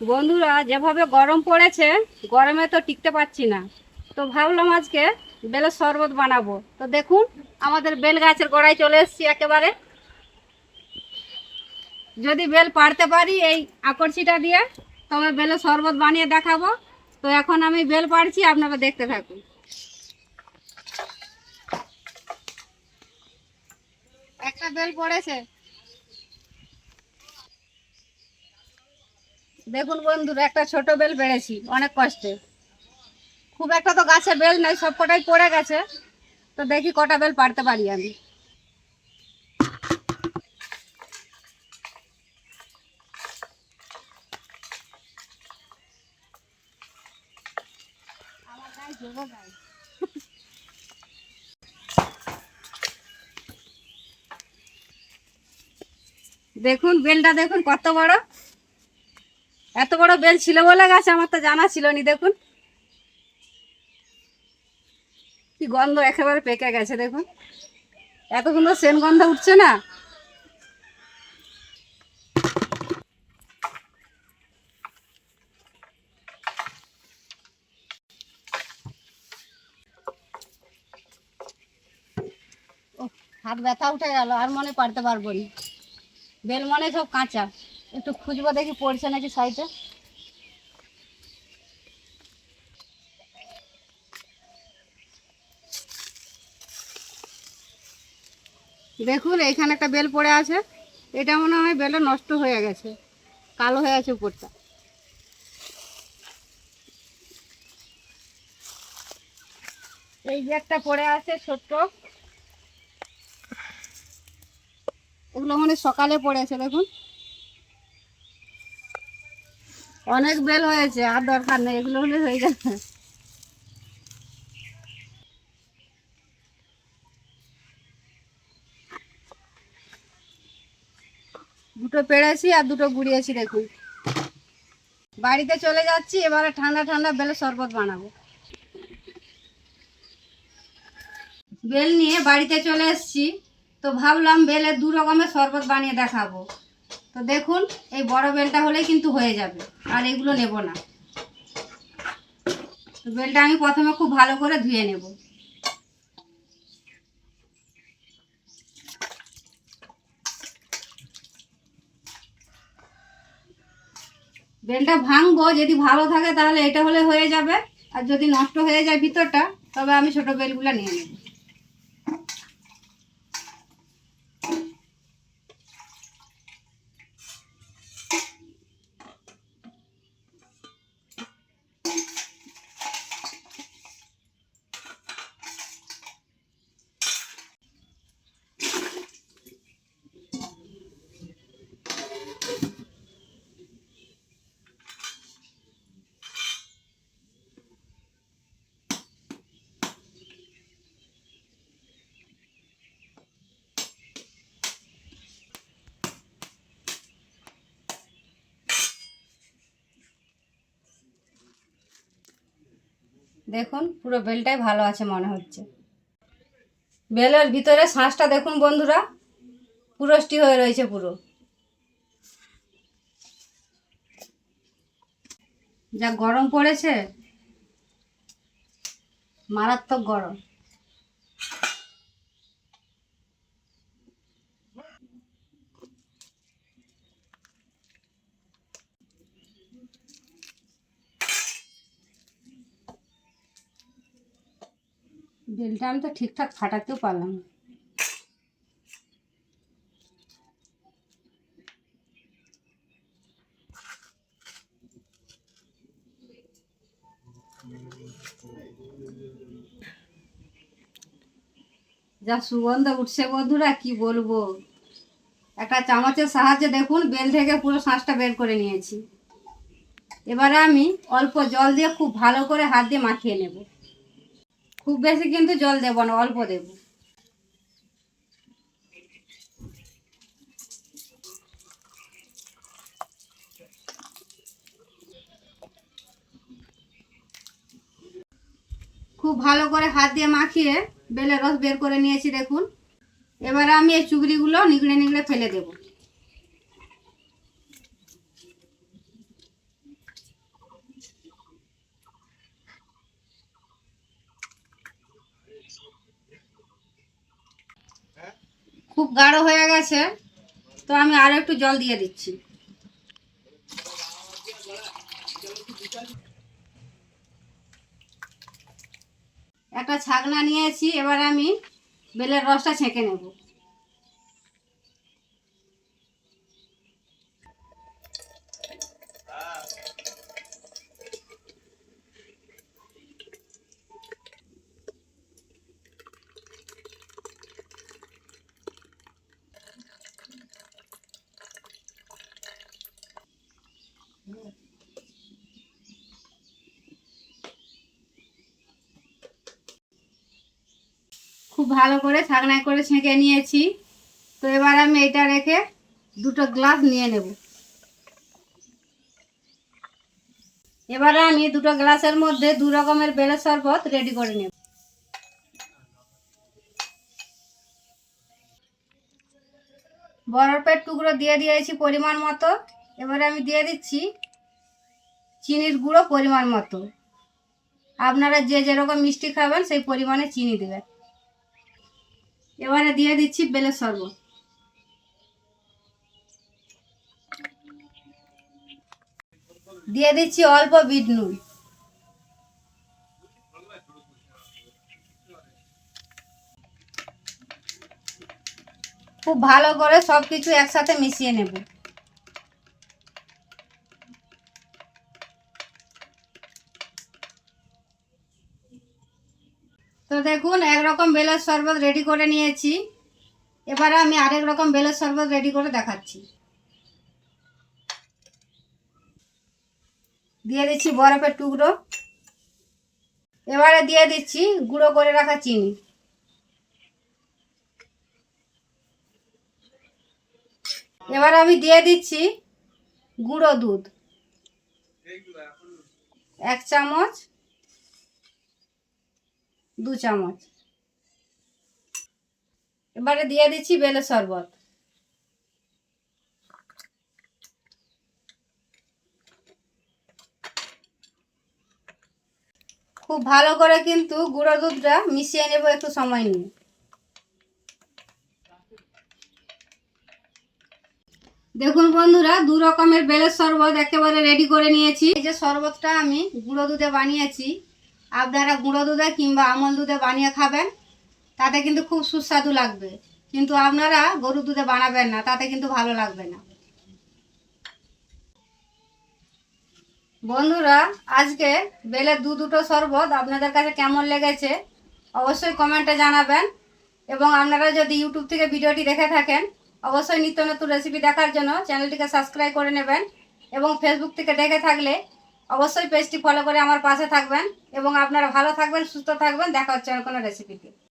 বন্ধুরা, যেভাবে গরম পড়েছে, গরমে তো টিকতে পারছি না। তো ভাবলাম আজকে বেলের শরবত বানাবো। তো দেখুন, আমাদের বেল গাছের গোড়ায় চলে এসেছি একেবারে। যদি বেল পাড়তে পারি এই আকরছিটা দিয়ে, তবে বেলের শরবত বানিয়ে দেখাবো। তো এখন আমি বেল পাড়ছি, আপনারা দেখতে থাকুন। একটা বেল পড়েছে, দেখুন বন্ধুরা, একটা ছোট বেল পেড়েছি অনেক কষ্টে। খুব একটা তো গাছে বেল নেই, সব কটাই পড়ে গেছে। তো দেখি কটা বেল পাড়তে পারি আমি। আমার গায়ে জোরও গায়ে। দেখুন বেলটা, দেখুন কত বড়। এত বড় বেল ছিল বলে গাছে, আমার তো জানা ছিল নি। দেখুন কি গন্ধ, একেবারে পেকে গেছে। দেখুন এত সুন্দর সেন গন্ধ উঠছে না। ও, হাত ব্যথা উঠে গেল, আর মনে পারতে পারবো না। বেল মনে সব কাঁচা। একটু খুঁজবো দেখি পড়ছে নাকি সাইডে। দেখুন এখানে একটা বেল পড়ে আছে। এটা মনে হয় বেলটা নষ্ট হয়ে গেছে, কালো হয়ে আছে উপরটা। এই যে একটা পড়ে আছে ছোট্ট, এগুলো মানে সকালে পড়েছে। দেখুন অনেক বেল হয়েছে, আর দরকার নেই, এগুলো হলে হয়ে যাবে। দুটো পেড়েছি আর দুটো গুড়িয়েছি। দেখুন বাড়িতে চলে যাচ্ছি, এবারে ঠান্ডা ঠান্ডা বেলের শরবত বানাবো। বেল নিয়ে বাড়িতে চলে এসেছি। তো ভাবলাম বেলের দু রকমের শরবত বানিয়ে দেখাবো। তো দেখুন এই বড় বেলটা হলেই কিন্তু হয়ে যাবে, আর এগুলো নেব না। তো বেলটা আমি প্রথমে খুব ভালো করে ধুয়ে নেব। বেলটা ভাঙবো, যদি ভালো থাকে তাহলে এটা হলে হয়ে যাবে। আর যদি নষ্ট হয়ে যায় ভিতরটা, তবে আমি ছোট বেলগুলো নিয়ে নেব। দেখুন পুরো বেলটাই ভালো আছে মনে হচ্ছে। বেলের ভিতরে শাঁসটা দেখুন বন্ধুরা, পুরষ্টি হয়ে রয়েছে পুরো। যা গরম পড়েছে, মারাত্মক গরম। বেলটা আমি তো ঠিকঠাক ফাটাতেও পারলাম না। যা সুগন্ধ উঠছে বন্ধুরা, কি বলবো। একটা চামচের সাহায্যে দেখুন বেল থেকে পুরো শাঁসটা বের করে নিয়েছি। এবারে আমি অল্প জল দিয়ে খুব ভালো করে হাত দিয়ে মাখিয়ে নেব। খুব বেশি কিন্তু জল দেব না, অল্প দেব। খুব ভালো করে হাত দিয়ে মাখিয়ে বেলের রস বের করে নিয়েছি। দেখুন এবারে আমি এই চুবড়িগুলো নিগড়ে নিগড়ে ফেলে দেব। খুব গাঢ় হয়ে গেছে, তো আমি আরও একটু জল দিয়ে দিচ্ছি। একটা ছাকনা নিয়েছি, এবার আমি বেলের রসটা ছেঁকে নেব। খুব ভালো করে ছাকনায় করে ছেঁকে নিয়েছি। তো এবার আমি এটা রেখে দুটো গ্লাস নিয়ে নেব। এবারে আমি দুটো গ্লাসের মধ্যে দু রকমের বেলের শরবত রেডি করে নেব। বরফের টুকরো দিয়ে দিয়েছি পরিমাণ মতো। এবারে আমি দিয়ে দিচ্ছি চিনির গুঁড়ো পরিমাণ মতো। আপনারা যে যেরকম মিষ্টি খাবেন সেই পরিমাণে চিনি দেবেন। এবারে দিয়ে দিচ্ছি বেলের শরবত। দিয়ে দিচ্ছি অল্প বিট নুন। খুব ভালো করে সব কিছু একসাথে মিশিয়ে নেব। তো দেখুন, একরকম বেলের শরবত রেডি করে নিয়েছি। এবারে আমি আরেক রকম বেলের শরবত রেডি করে দেখাচ্ছি। দিয়ে দিচ্ছি বরফের টুকরো। এবারে দিয়ে দিচ্ছি গুঁড়ো করে রাখা চিনি। এবার আমি দিয়ে দিচ্ছি গুঁড়ো দুধ 1 চামচ 2 চামচ। এবারে দিয়ে দিচ্ছি বেলের শরবত। খুব ভালো করে কিন্তু গুঁড়ো দুধটা মিশিয়ে নেব একটু সময় নিয়ে। দেখুন বন্ধুরা, দু রকমের বেলের শরবত একেবারে রেডি করে নিয়েছি। এই যে শরবতটা আমি গুঁড়ো দুধে বানিয়েছি, আপনারা গুঁড়ো দুধে কিংবা আমল দুধে বানিয়ে খাবেন, তাতে কিন্তু খুব সুস্বাদু লাগবে। কিন্তু আপনারা গরুর দুধে বানাবেন না, তাতে কিন্তু ভালো লাগবে না। বন্ধুরা, আজকে বেলের দুটো শরবত আপনাদের কাছে কেমন লেগেছে অবশ্যই কমেন্টে জানাবেন। এবং আপনারা যদি ইউটিউব থেকে ভিডিওটি দেখে থাকেন, অবশ্যই নিত্য নতুন রেসিপি দেখার জন্য চ্যানেলটিকে সাবস্ক্রাইব করে নেবেন। এবং ফেসবুক থেকে দেখে থাকলে অবশ্যই পেজটি ফলো করে আমার পাশে থাকবেন। এবং আপনারা ভালো থাকবেন, সুস্থ থাকবেন। দেখা হচ্ছে কোনো রেসিপিতে।